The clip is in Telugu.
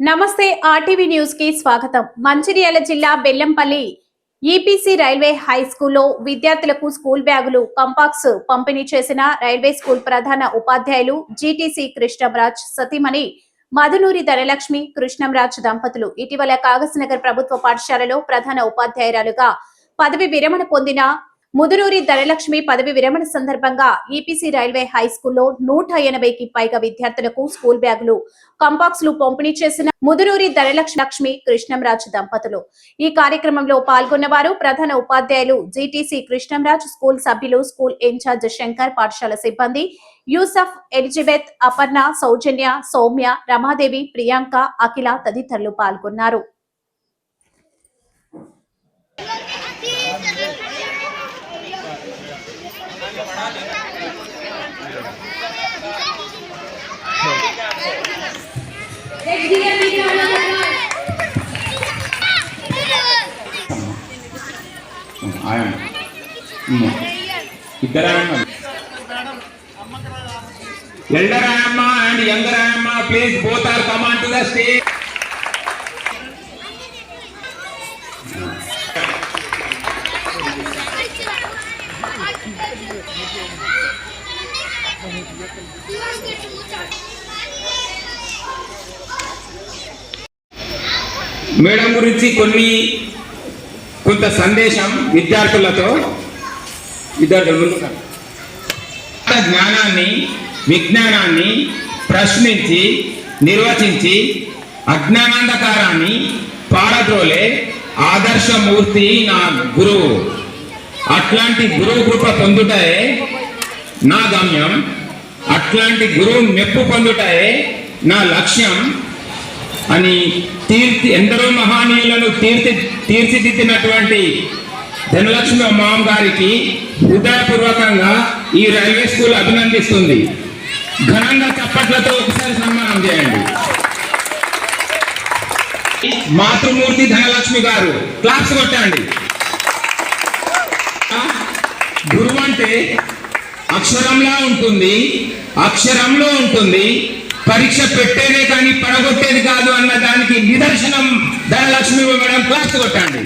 నమస్తే ఆర్టీవీ న్యూస్ కి స్వాగతం. మంచిర్యాల జిల్లా బెల్లంపల్లి ఈపీసీ రైల్వే హై స్కూల్లో విద్యార్థులకు స్కూల్ బ్యాగులు, కంపాక్స్ పంపిణీ చేసిన రైల్వే స్కూల్ ప్రధాన ఉపాధ్యాయులు జీటీసీ కృష్ణంరాజ్ సతీమణి మధునూరి ధనలక్ష్మి కృష్ణంరాజ్ దంపతులు ఇటీవల కాగజ్నగర్ ప్రభుత్వ పాఠశాలలో ప్రధాన ఉపాధ్యాయురాలుగా పదవి విరమణ పొందిన ముదునూరి ధనలక్ష్మి పదవి విరమణ సందర్భంగా ఈపీసీ రైల్వే హై స్కూల్లో 180కి పైగా విద్యార్థులకు స్కూల్ బ్యాగులు, కంపాక్స్లు పంపిణీ చేసిన ముదునూరి ధనలక్ష్మి కృష్ణంరాజ్ దంపతులు. ఈ కార్యక్రమంలో పాల్గొన్న వారు ప్రధాన ఉపాధ్యాయులు జీటీసీ కృష్ణంరాజ్, స్కూల్ సభ్యులు, స్కూల్ ఇన్ఛార్జ్ శంకర్, పాఠశాల సిబ్బంది యూసఫ్, ఎలిజబెత్, అపర్ణ, సౌజన్య, సౌమ్య, రమాదేవి, ప్రియాంక, అఖిల తదితరులు పాల్గొన్నారు. Elder Amma and younger Amma, please both are come on to the stage. Madam గురించి కొంత సందేశం విద్యార్థులతో జ్ఞానాన్ని, విజ్ఞానాన్ని ప్రశ్నించి నిర్వచించి అజ్ఞానాంధకారాన్ని పారద్రోలే ఆదర్శమూర్తి నా గురువు. అట్లాంటి గురువు కృప పొందుటే నా గమ్యం, అట్లాంటి గురువు మెప్పు పొందుటే నా లక్ష్యం అని ఎందరో మహానీయులను తీర్చిదిద్దినటువంటి ధనలక్ష్మి అమ్మ గారికి హృదయపూర్వకంగా ఈ రైల్వే స్కూల్ అభినందిస్తుంది. ఘనంగా చప్పట్లతో ఒకసారి సన్మానం చేయండి. మాతృమూర్తి ధనలక్ష్మి గారు క్లాప్స్ కొట్టండి. గురువు అంటే అక్షరంలో ఉంటుంది, పరీక్ష పెట్టేదే కానీ పడగొట్టేది కాదు అన్న దానికి నిదర్శనం ధనలక్ష్మి మేడం. క్లాస్ కొట్టండి.